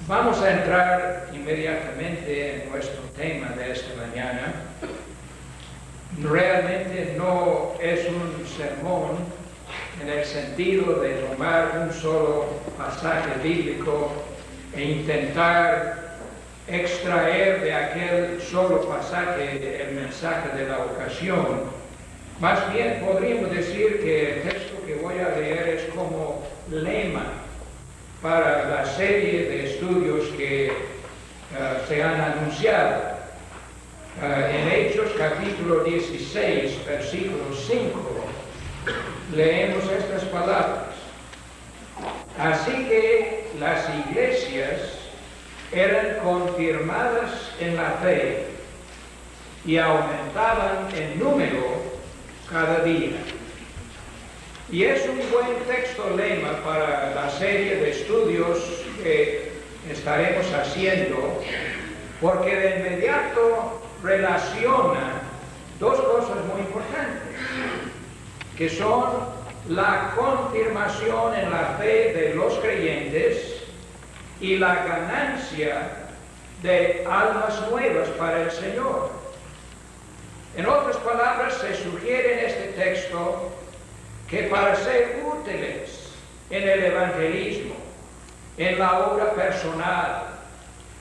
Vamos a entrar inmediatamente en nuestro tema de esta mañana. Realmente no es un sermón en el sentido de tomar un solo pasaje bíblico e intentar extraer de aquel solo pasaje el mensaje de la ocasión. Más bien podríamos decir que el texto que voy a leer es como lema para la serie de estudios que se han anunciado. En Hechos capítulo 16, versículo 5, leemos estas palabras. Así que las iglesias eran confirmadas en la fe y aumentaban en número cada día. Y es un buen texto lema para la serie de estudios que estaremos haciendo, porque de inmediato relaciona dos cosas muy importantes, que son la confirmación en la fe de los creyentes y la ganancia de almas nuevas para el Señor. En otras palabras, se sugiere en este texto que para ser útiles en el evangelismo, en la obra personal,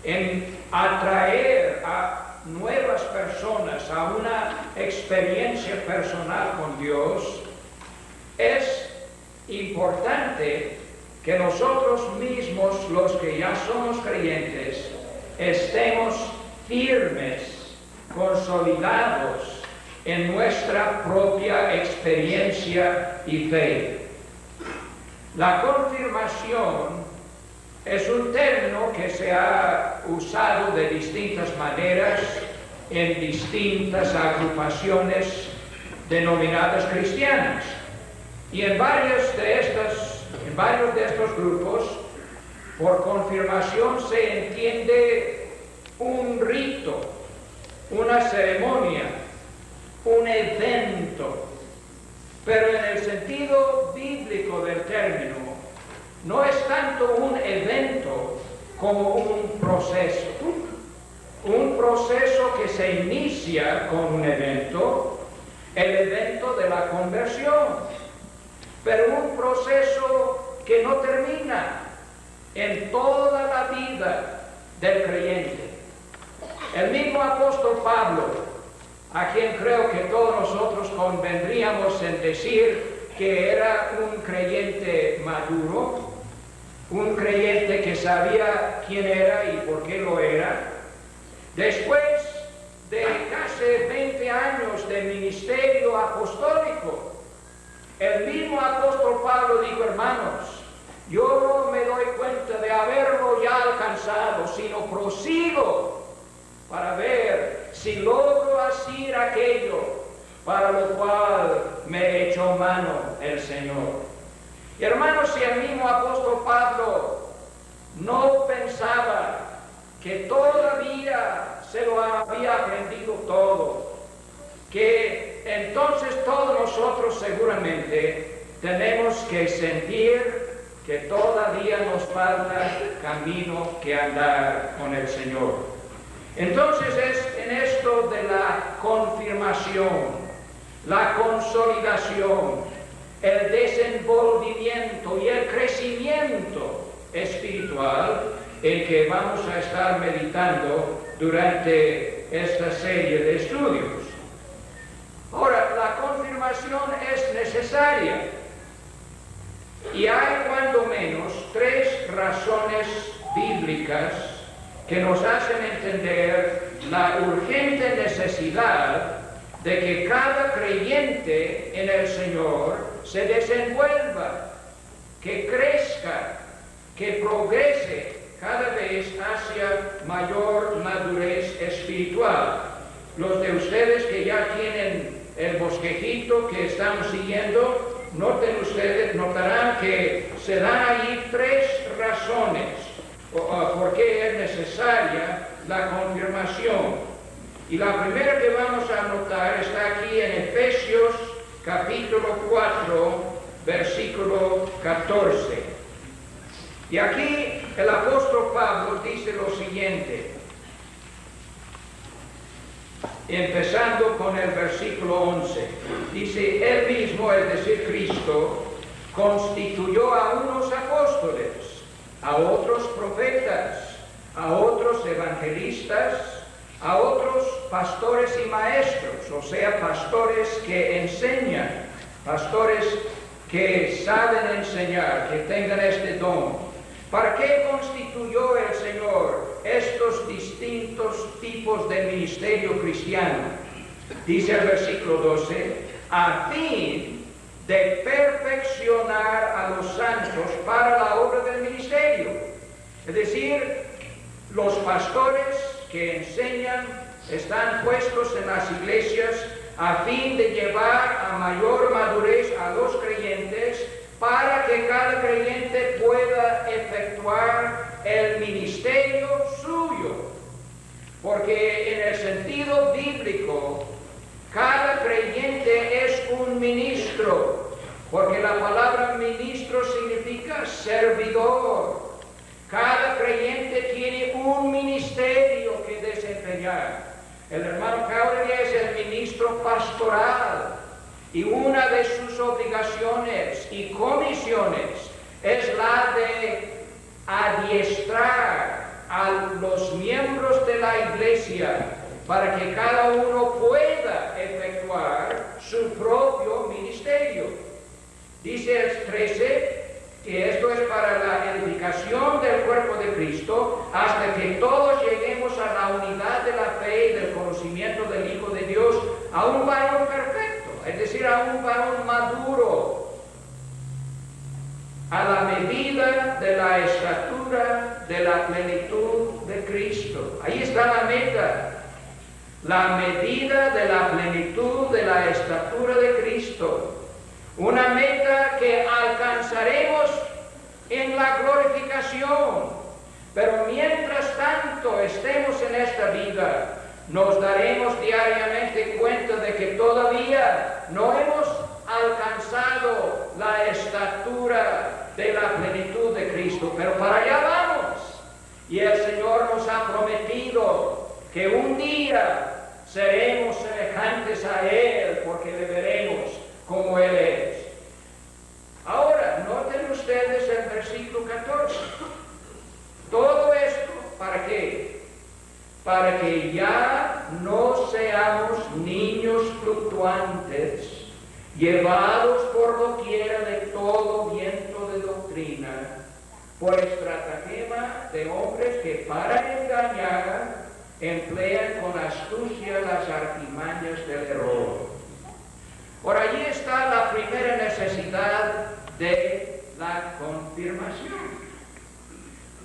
en atraer a nuevas personas a una experiencia personal con Dios, es importante que nosotros mismos, los que ya somos creyentes, estemos firmes, consolidados en nuestra propia experiencia y fe. La confirmación es un término que se ha usado de distintas maneras en distintas agrupaciones denominadas cristianas. Y en varios de estos grupos, por confirmación se entiende un rito, una ceremonia, un evento, pero en el sentido bíblico del término, no es tanto un evento como un proceso que se inicia con un evento, el evento de la conversión, pero un proceso que no termina en toda la vida del creyente. El mismo apóstol Pablo, a quien creo que todos nosotros convendríamos en decir que era un creyente maduro, un creyente que sabía quién era y por qué lo era, después de casi 20 años de ministerio apostólico, el mismo apóstol Pablo dijo: hermanos, yo no me doy cuenta de haberlo ya alcanzado, sino prosigo para ver si logro asir aquello para lo cual me echó mano el Señor. Y hermanos, si el mismo apóstol Pablo no pensaba que todavía se lo había aprendido todo, que entonces todos nosotros seguramente tenemos que sentir que todavía nos falta camino que andar con el Señor. Entonces es en esto de la confirmación, la consolidación, el desenvolvimiento y el crecimiento espiritual en que vamos a estar meditando durante esta serie de estudios. Ahora, la confirmación es necesaria y hay cuando menos tres razones bíblicas que nos hacen entender la urgente necesidad de que cada creyente en el Señor se desenvuelva, que crezca, que progrese cada vez hacia mayor madurez espiritual. Los de ustedes que ya tienen el bosquejito que estamos siguiendo, notarán que se dan ahí tres razones por qué es necesaria la confirmación. Y la primera que vamos a notar está aquí en Efesios capítulo 4, versículo 14. Y aquí El apóstol Pablo dice lo siguiente, empezando con el versículo 11. Dice, él mismo, es decir, Cristo, constituyó a unos apóstoles, a otros profetas, a otros evangelistas, a otros pastores y maestros, o sea, pastores que enseñan, pastores que saben enseñar, que tengan este don. ¿Para qué constituyó el Señor estos distintos tipos de ministerio cristiano? Dice el versículo 12, a fin de perfeccionar a los santos para la obra del ministerio. Es decir, los pastores que enseñan están puestos en las iglesias a fin de llevar a mayor madurez a los creyentes, para que cada creyente pueda efectuar el ministerio suyo. Porque en el sentido bíblico, cada creyente es un ministro, porque la palabra ministro significa servidor. Cada creyente tiene un ministerio que desempeñar. El hermano Caudery es el ministro pastoral, y una de sus obligaciones y comisiones es la de adiestrar a los miembros de la iglesia para que cada uno pueda efectuar su propio ministerio. Dice el 13 que esto es para la edificación del cuerpo de Cristo, hasta que todos lleguemos a la unidad de la fe y del conocimiento del Hijo de Dios, a un varón perfecto, es decir, a un varón maduro, a la medida de la estatura de la plenitud de Cristo. Ahí está la meta, la medida de la plenitud de la estatura de Cristo. Una meta que alcanzaremos en la glorificación. Pero mientras tanto estemos en esta vida, nos daremos diariamente cuenta de que todavía no hemos alcanzado la estatura de la plenitud de Cristo. Pero para allá vamos. Y el Señor nos ha prometido que un día seremos semejantes a Él, porque le veremos como Él es. Ahora, noten ustedes el versículo 14. Todo esto, ¿para qué? Para que ya no seamos niños fluctuantes, llevados por doquiera de todo viento de doctrina, por estratagema de hombres que para engañar emplean con astucia las artimañas del error. Por allí está la primera necesidad de la confirmación.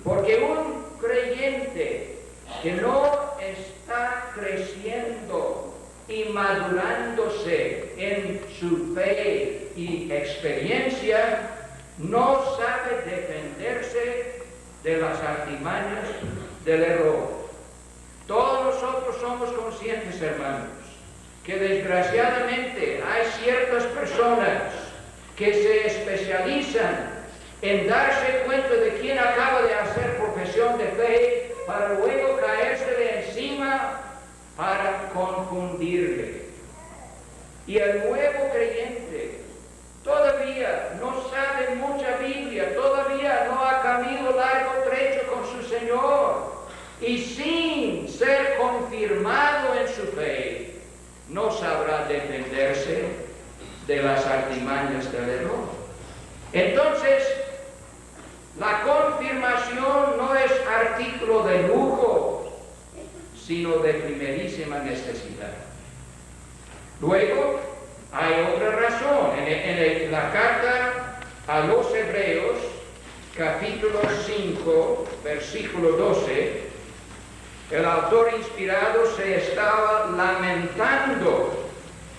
Porque un creyente que no está creciendo y madurándose en su fe y experiencia, no sabe defenderse de las artimañas del error. Todos nosotros somos conscientes, hermanos, que desgraciadamente hay ciertas personas que se especializan en darse cuenta de quién acaba de hacer profesión de fe para luego caérsele encima para confundirle. Y el nuevo creyente todavía no sabe mucha Biblia, todavía no ha caminado largo trecho con su Señor, y sin ser confirmado en su fe, no sabrá defenderse de las artimañas del error. Entonces, la confirmación no es artículo de lujo, sino de primerísima necesidad. Luego, hay otra razón. En la carta a los Hebreos, capítulo 5, versículo 12, el autor inspirado se estaba lamentando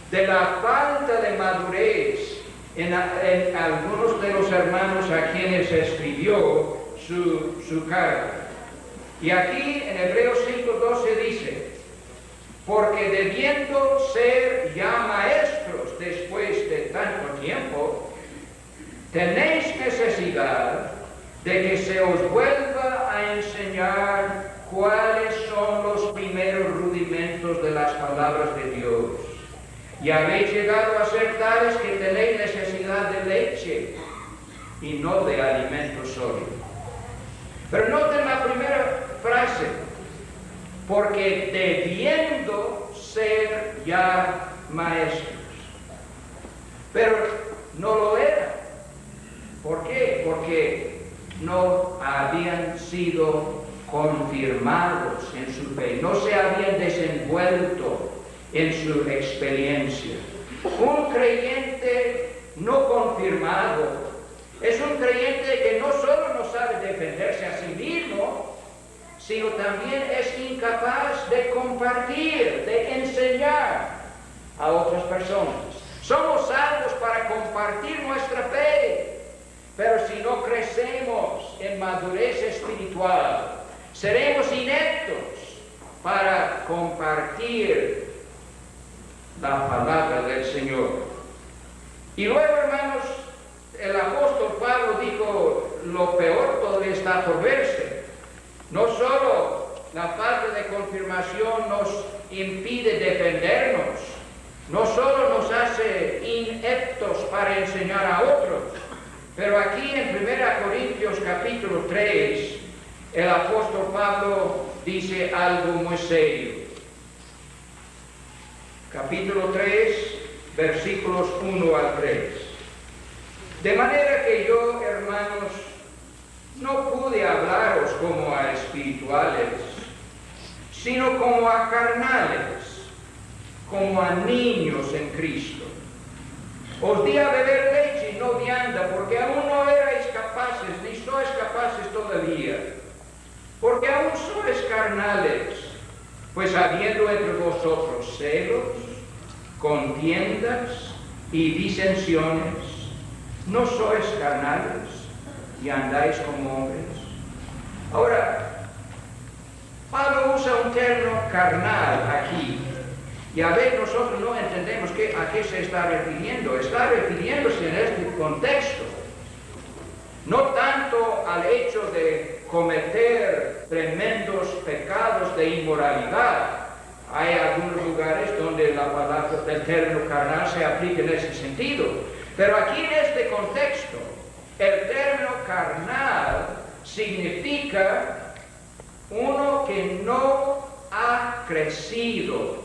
de la falta de madurez en algunos de los hermanos a quienes escribió su carta. Y aquí en Hebreos 5:12 dice, porque debiendo ser ya maestros después de tanto tiempo, tenéis necesidad de que se os vuelva enseñar cuáles son los primeros rudimentos de las palabras de Dios. Y habéis llegado a ser tales que tenéis necesidad de leche y no de alimento sólido. Pero noten la primera frase, porque debiendo ser ya maestros. Pero no lo eran. ¿Por qué? Porque no habían sido confirmados en su fe, no se habían desenvuelto en su experiencia. Un creyente no confirmado es un creyente que no solo no sabe defenderse a sí mismo, sino también es incapaz de compartir, de enseñar a otras personas. Somos salvos para compartir nuestra fe, pero si no crecemos en madurez espiritual, seremos ineptos para compartir la palabra del Señor. Y luego, hermanos, el apóstol Pablo dijo, lo peor todavía está por verse. No solo la falta de confirmación nos impide defendernos, no solo nos hace ineptos para enseñar a otros, pero aquí en 1 Corintios capítulo 3, el apóstol Pablo dice algo muy serio. Capítulo 3, versículos 1 al 3. De manera que yo, hermanos, no pude hablaros como a espirituales, sino como a carnales, como a niños en Cristo. Os di a beber leche y no vianda, porque aún no erais capaces, ni sois capaces todavía, porque aún sois carnales, pues habiendo entre vosotros celos, contiendas y disensiones, ¿no sois carnales y andáis como hombres? Ahora, Pablo usa un término carnal aquí, y a veces nosotros no entendemos a qué se está refiriendo. Está refiriéndose en este contexto no tanto al hecho de cometer tremendos pecados de inmoralidad. Hay algunos lugares donde la palabra del término carnal se aplica en ese sentido. Pero aquí en este contexto, el término carnal significa uno que no ha crecido,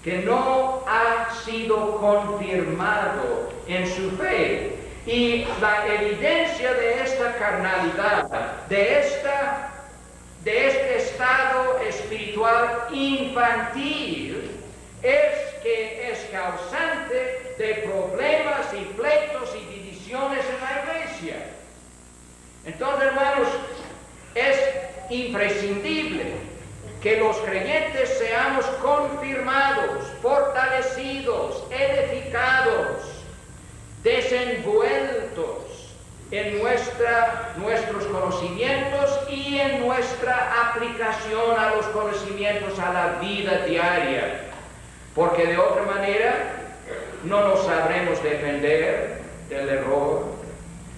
que no ha sido confirmado en su fe. Y la evidencia de esta carnalidad, de este estado espiritual infantil, es que es causante de problemas y pleitos y divisiones en la iglesia. Entonces, hermanos, es imprescindible que los creyentes seamos confirmados, fortalecidos, edificados, desenvueltos en nuestros conocimientos y en nuestra aplicación a los conocimientos a la vida diaria, porque de otra manera no nos sabremos defender del error,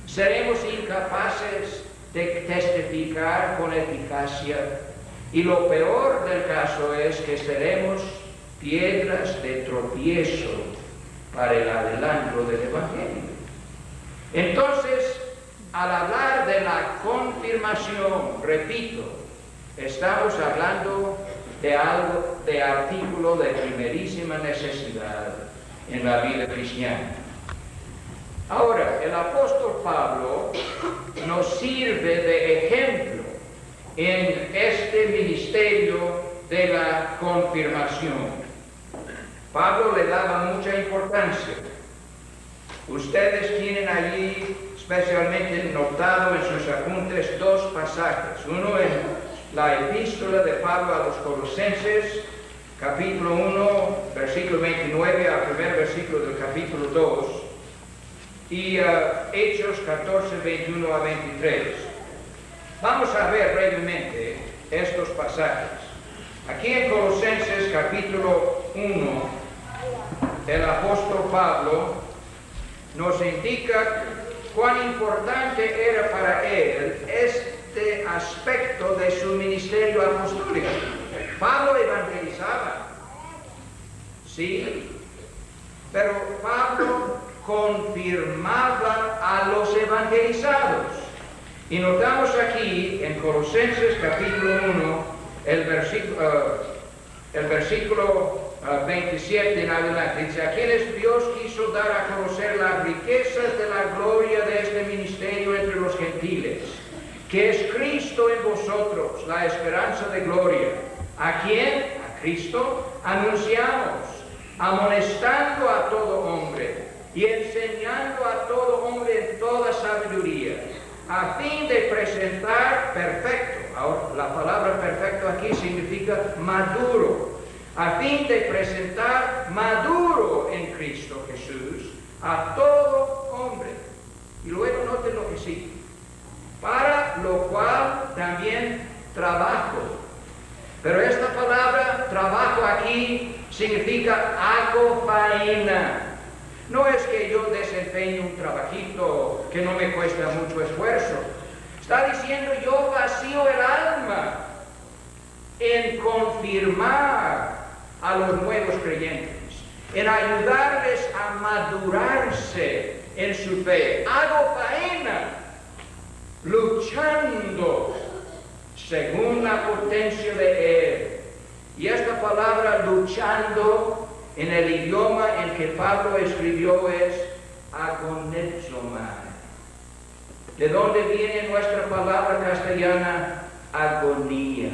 seremos incapaces de testificar con eficacia, y lo peor del caso es que seremos piedras de tropiezo para el adelanto del Evangelio. Entonces, al hablar de la confirmación, repito, estamos hablando de algo, de artículo de primerísima necesidad en la vida cristiana. Ahora, el apóstol Pablo nos sirve de ejemplo en este ministerio de la confirmación. Pablo le daba mucha importancia. Ustedes tienen allí especialmente notado en sus apuntes dos pasajes. Uno en la epístola de Pablo a los Colosenses, capítulo 1, versículo 29 al primer versículo del capítulo 2, y Hechos 14, 21 a 23. Vamos a ver brevemente estos pasajes. Aquí en Colosenses capítulo 1, el apóstol Pablo nos indica cuán importante era para él este aspecto de su ministerio apostólico. Pablo evangelizaba, sí, pero Pablo confirmaba a los evangelizados. Y notamos aquí en Colosenses capítulo 1, el versículo 27 en adelante, dice: a quienes Dios quiso dar a conocer las riquezas de la gloria de este ministerio entre los gentiles, que es Cristo en vosotros, la esperanza de gloria. ¿A quién? A Cristo anunciamos, amonestando a todo hombre y enseñando a todo hombre en toda sabiduría, a fin de presentar perfecto. Ahora, la palabra perfecto aquí significa maduro. A fin de presentar maduro en Cristo Jesús a todo hombre. Y luego noten lo que sigue: para lo cual también trabajo. Pero esta palabra trabajo aquí significa hago faena. No es que yo desempeñe un trabajito que no me cuesta mucho esfuerzo. Está diciendo: yo vacío el alma en confirmar a los nuevos creyentes, en ayudarles a madurarse en su fe. Hago faena, luchando según la potencia de Él. Y esta palabra luchando en el idioma en que Pablo escribió es agonizomai. ¿De dónde viene nuestra palabra castellana agonía?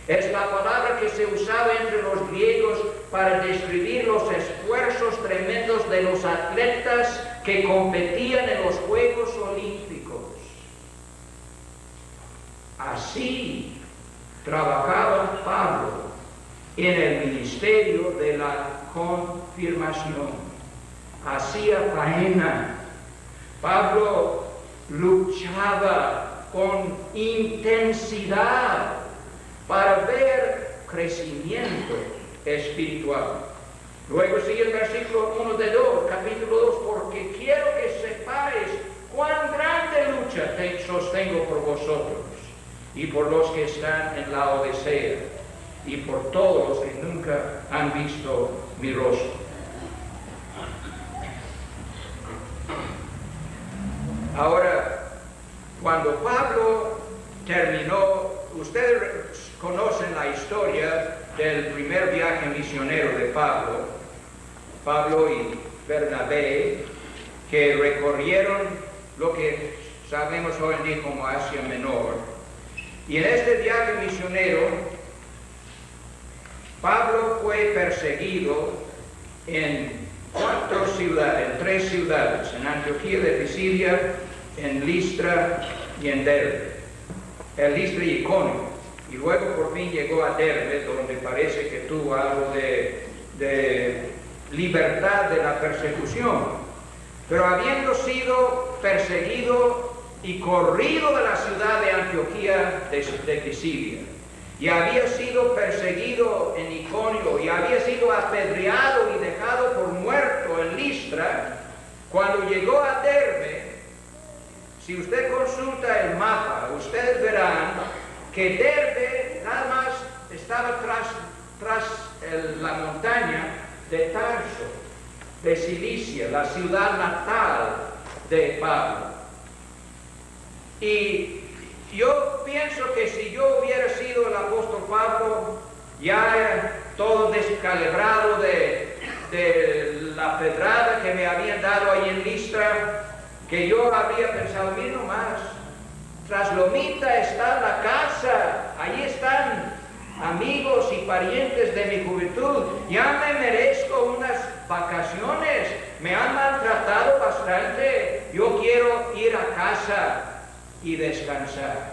Es la palabra que se usaba entre los griegos para describir los esfuerzos tremendos de los atletas que competían en los Juegos Olímpicos. Así trabajaba Pablo en el ministerio de la confirmación. Hacía faena. Pablo luchaba con intensidad para ver crecimiento espiritual. Luego sigue el versículo 1 de 2, capítulo 2, porque quiero que sepáis cuán grande lucha sostengo por vosotros y por los que están en la Odisea y por todos los que nunca han visto mi rostro. Ahora, cuando Pablo terminó, ustedes conocen la historia del primer viaje misionero de Pablo y Bernabé, que recorrieron lo que sabemos hoy en día como Asia Menor. Y en este viaje misionero, Pablo fue perseguido en tres ciudades, en Antioquía de Pisidia, en Listra y en Derbe. En Listra y Iconio. Y luego por fin llegó a Derbe, donde parece que tuvo algo de libertad de la persecución. Pero habiendo sido perseguido y corrido de la ciudad de Antioquía de Pisidia, y había sido perseguido en Iconio, y había sido apedreado y dejado por muerto en Listra, cuando llegó a Derbe, si usted consulta el mapa, ustedes verán que Derbe nada más estaba tras la montaña de Tarso, de Cilicia, la ciudad natal de Pablo. Y yo pienso que si yo hubiera sido el apóstol Pablo, ya todo descalibrado de la pedrada que me habían dado ahí en Listra, que yo habría pensado: mira nomás, tras Lomita está la casa, allí están amigos y parientes de mi juventud, ya me merezco unas vacaciones, me han maltratado bastante, yo quiero ir a casa y descansar.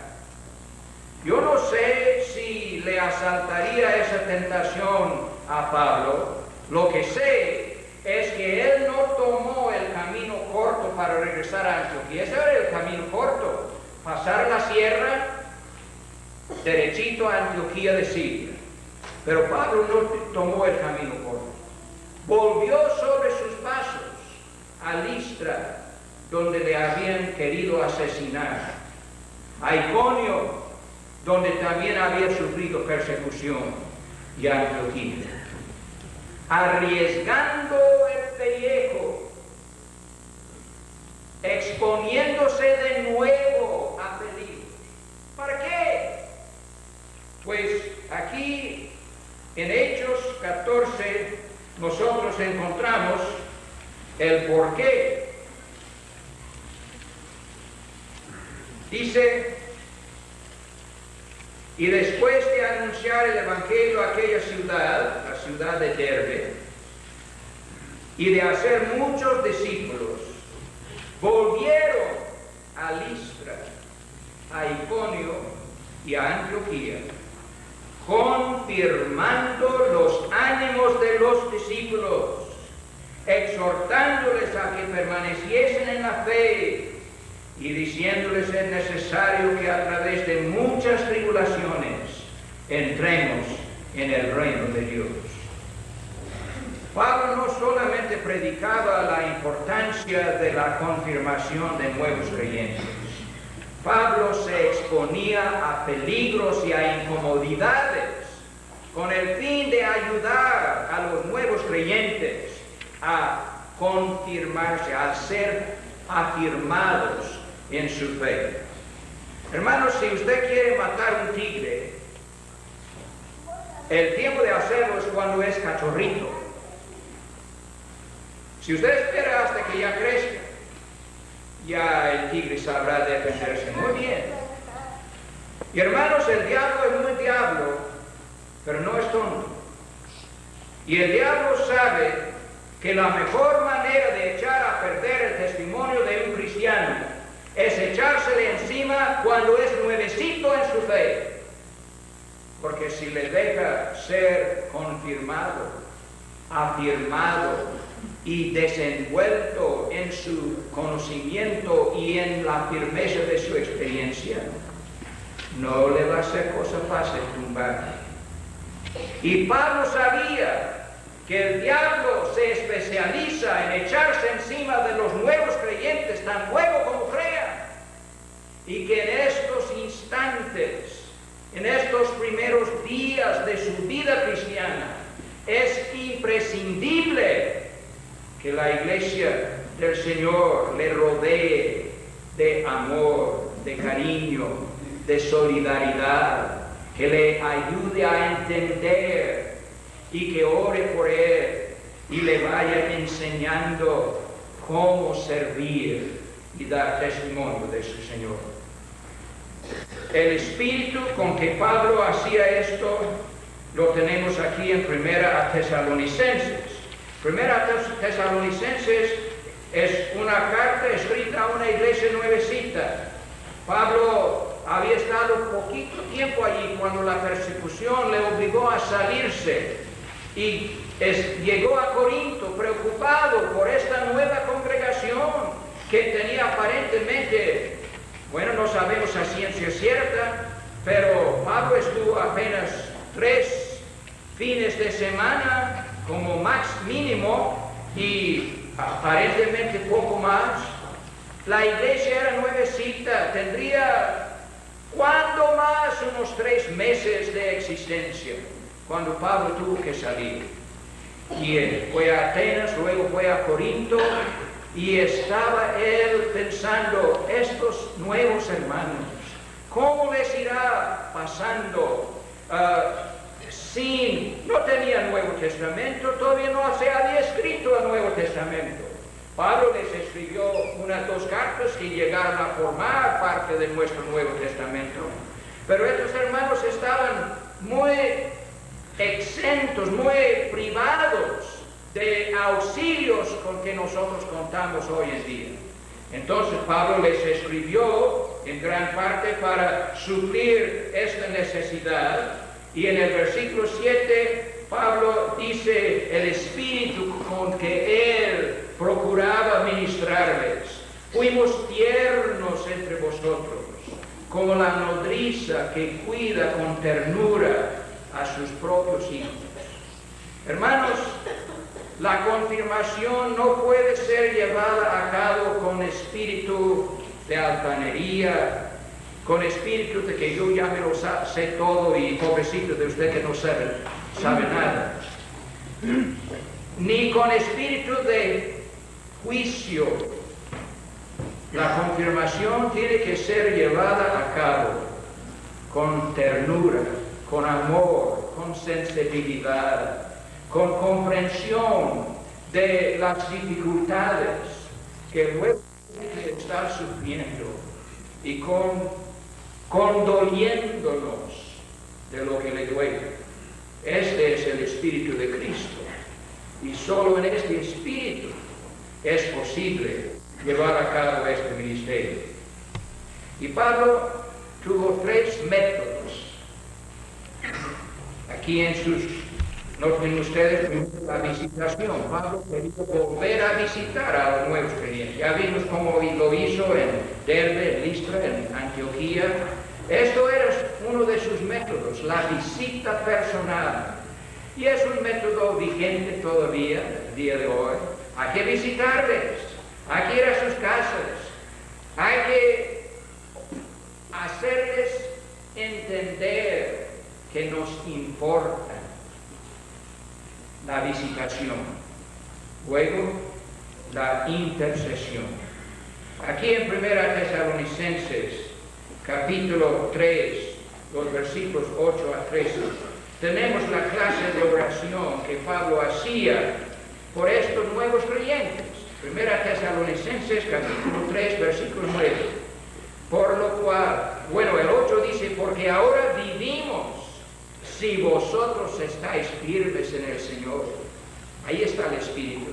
Yo no sé si le asaltaría esa tentación a Pablo. Lo que sé es que él no tomó el camino corto para regresar a Antioquía. Ese era el camino corto: pasar la sierra derechito a Antioquía de Siria. Pero Pablo no tomó el camino corto. Volvió sobre sus pasos a Listra, donde le habían querido asesinar. a Iconio, donde también había sufrido persecución, y a Antioquía, arriesgando el pellejo, exponiéndose de nuevo a peligro. ¿Para qué? Pues aquí en Hechos 14 nosotros encontramos el porqué. Dice: y después de anunciar el evangelio a aquella ciudad, la ciudad de Derbe, y de hacer muchos discípulos, volvieron a Listra, a Iconio y a Antioquía, confirmando los ánimos de los discípulos, exhortándoles a que permaneciesen en la fe, y diciéndoles: es necesario que a través de muchas tribulaciones entremos en el reino de Dios. Pablo no solamente predicaba la importancia de la confirmación de nuevos creyentes. Pablo se exponía a peligros y a incomodidades con el fin de ayudar a los nuevos creyentes a confirmarse, a ser afirmados en su fe. Hermanos, si usted quiere matar un tigre, el tiempo de hacerlo es cuando es cachorrito. Si usted espera hasta que ya crezca, ya el tigre sabrá defenderse muy bien. Y hermanos, el diablo es muy diablo, pero no es tonto. Y el diablo sabe que la mejor manera de echar a perder el testimonio de un cristiano es echársele encima cuando es nuevecito en su fe. Porque si le deja ser confirmado, afirmado y desenvuelto en su conocimiento y en la firmeza de su experiencia, no le va a ser cosa fácil tumbar. Y Pablo sabía que el diablo se especializa en echarse encima de los nuevos creyentes tan luego como crean, y que en estos instantes, en estos primeros días de su vida cristiana, es imprescindible que la iglesia del Señor le rodee de amor, de cariño, de solidaridad, que le ayude a entender y que ore por él y le vaya enseñando cómo servir y dar testimonio de su Señor. El espíritu con que Pablo hacía esto lo tenemos aquí en Primera Tesalonicenses. Primera Tesalonicenses es una carta escrita a una iglesia nuevecita. Pablo había estado poquito tiempo allí cuando la persecución le obligó a salirse y llegó a Corinto preocupado por esta nueva congregación que tenía aparentemente, bueno, no sabemos a ciencia cierta, pero Pablo estuvo apenas 3 fines de semana como max mínimo y aparentemente poco más. La iglesia era nuevecita, tendría cuando más unos 3 meses de existencia cuando Pablo tuvo que salir. Y él fue a Atenas, luego fue a Corinto, y estaba él pensando: estos nuevos hermanos, ¿cómo les irá pasando? No tenía Nuevo Testamento, todavía no se había escrito el Nuevo Testamento. Pablo les escribió 1 o 2 cartas que llegaron a formar parte de nuestro Nuevo Testamento. Pero estos hermanos estaban muy exentos, muy privados de auxilios con que nosotros contamos hoy en día. Entonces Pablo les escribió en gran parte para suplir esta necesidad, y en el versículo 7 Pablo dice: el espíritu con que él procuraba ministrarles, fuimos tiernos entre vosotros, como la nodriza que cuida con ternura a sus propios hijos. Hermanos, la confirmación no puede ser llevada a cabo con espíritu de altanería, con espíritu de que yo ya me lo sé todo y pobrecito de usted que no sabe nada, ni con espíritu de juicio. La confirmación tiene que ser llevada a cabo con ternura, con amor, con sensibilidad, con comprensión de las dificultades que luego está sufriendo y condoliéndonos de lo que le duele. Este es el Espíritu de Cristo, y solo en este Espíritu es posible llevar a cabo este ministerio. Y Pablo tuvo 3 métodos. Aquí en sus, noten ustedes, la visitación. Pablo quería volver a visitar a los nuevos creyentes. Ya vimos cómo lo hizo en Derbe, en Listra, en Antioquía. Esto era uno de sus métodos, la visita personal. Y es un método vigente todavía, el día de hoy. Hay que visitarles, hay que ir a sus casas, hay que hacerles entender que nos importa la visitación. Luego, la intercesión. Aquí en 1 Tesalonicenses, capítulo 3, los versículos 8 a 13, tenemos la clase de oración que Pablo hacía por estos nuevos creyentes. 1 Tesalonicenses, capítulo 3, versículo 9. Por lo cual, bueno, el 8 dice, porque ahora vivimos si vosotros estáis firmes en el Señor. Ahí está el Espíritu.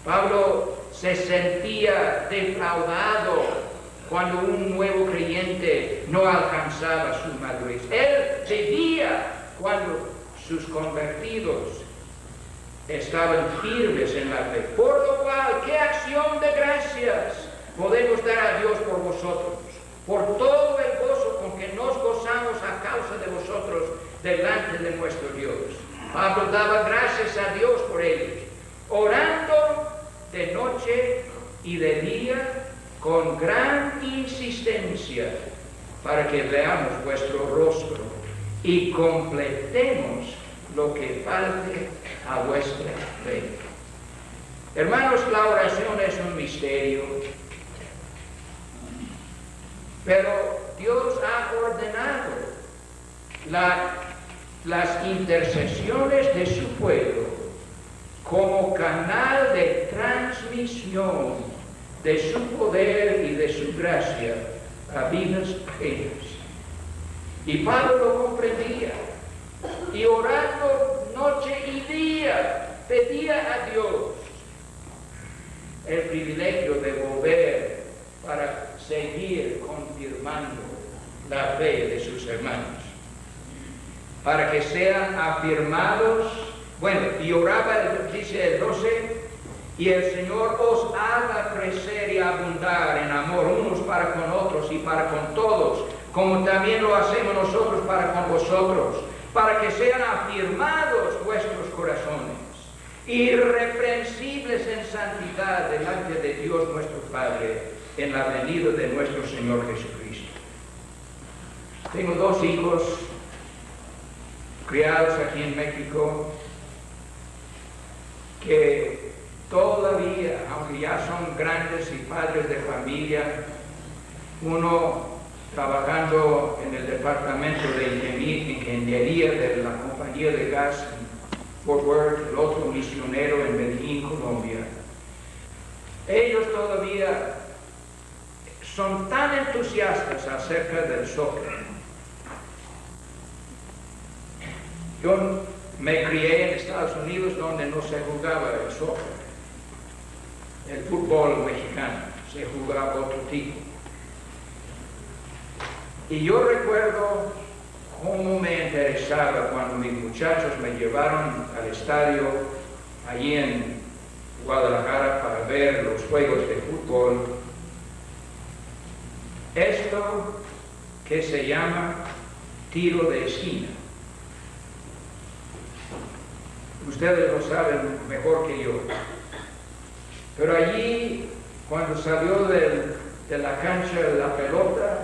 Pablo se sentía defraudado cuando un nuevo creyente no alcanzaba su madurez. Él vivía cuando sus convertidos estaban firmes en la fe. Por lo cual, ¿qué acción de gracias podemos dar a Dios por vosotros? Por todo el gozo con que nos gozamos a causa de vosotros delante de nuestro Dios. Pablo daba gracias a Dios por ellos, orando de noche y de día con gran insistencia para que veamos vuestro rostro y completemos lo que falte a vuestra fe. Hermanos, la oración es un misterio, pero Dios ha ordenado las intercesiones de su pueblo como canal de transmisión de su poder y de su gracia a vidas ajenas. Y Pablo lo comprendía, y orando noche y día pedía a Dios el privilegio de volver para seguir confirmando la fe de sus hermanos, para que sean afirmados. Bueno, y oraba, dice el 12, y el Señor os haga crecer y abundar en amor unos para con otros y para con todos, como también lo hacemos nosotros para con vosotros, para que sean afirmados vuestros corazones, irreprensibles en santidad delante de Dios nuestro Padre, en la venida de nuestro Señor Jesucristo. Tengo 2 hijos criados aquí en México que todavía, aunque ya son grandes y padres de familia, uno trabajando en el departamento de ingeniería de la compañía de gas en Fort Worth, el otro misionero en Medellín, Colombia, ellos todavía son tan entusiastas acerca del soccer. Yo me crié en Estados Unidos, donde no se jugaba el soccer, el fútbol mexicano, se jugaba otro tipo. Y yo recuerdo cómo me interesaba cuando mis muchachos me llevaron al estadio allí en Guadalajara para ver los juegos de fútbol. Esto que se llama tiro de esquina. Ustedes lo saben mejor que yo. Pero allí, cuando salió de la cancha la pelota,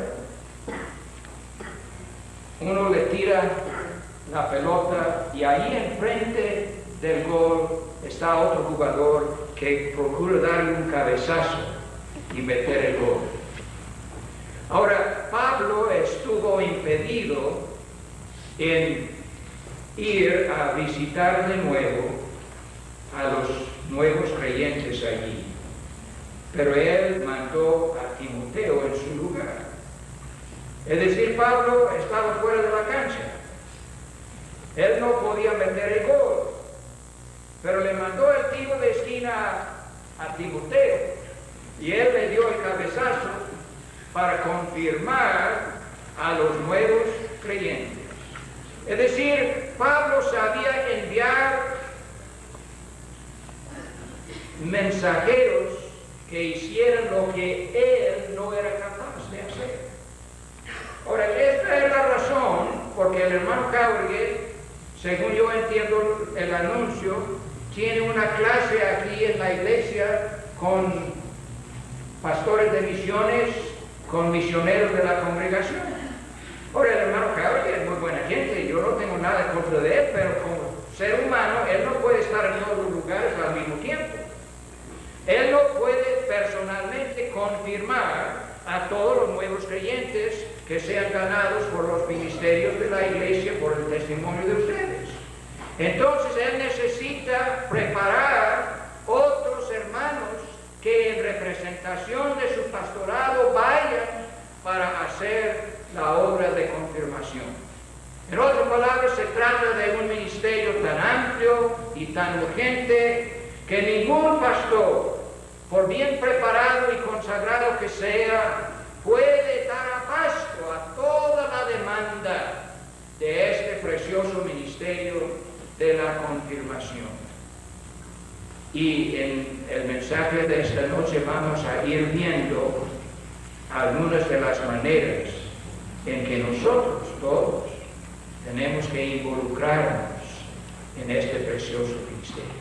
uno le tira la pelota y ahí enfrente del gol está otro jugador que procura darle un cabezazo y meter el gol. Ahora, Pablo estuvo impedido en ir a visitar de nuevo a los nuevos creyentes allí, pero él mandó a Timoteo en su lugar. Es decir, Pablo estaba fuera de la cancha. Él no podía meter el gol, pero le mandó el tiro de esquina a Timoteo y él le dio el cabezazo para confirmar a los nuevos creyentes. Es decir, Pablo sabía enviar mensajeros que hicieran lo que él no era capaz de hacer. Ahora, esta es la razón porque el hermano Cauergue, según yo entiendo el anuncio, tiene una clase aquí en la iglesia con pastores de misiones, con misioneros de la congregación. Ahora, el hermano Cauergue es muy buena gente, yo no tengo nada en contra de él, pero como ser humano, él no puede estar en todos los lugares al mismo tiempo. Él no puede personalmente confirmar a todos los nuevos creyentes que sean ganados por los ministerios de la iglesia, por el testimonio de ustedes. Entonces él necesita preparar otros hermanos que en representación de su pastorado vayan para hacer la obra de confirmación. En otras palabras, se trata de un ministerio tan amplio y tan urgente que ningún pastor, por bien preparado y consagrado que sea, puede dar abasto a toda la demanda de este precioso ministerio de la confirmación. Y en el mensaje de esta noche vamos a ir viendo algunas de las maneras en que nosotros todos tenemos que involucrarnos en este precioso ministerio.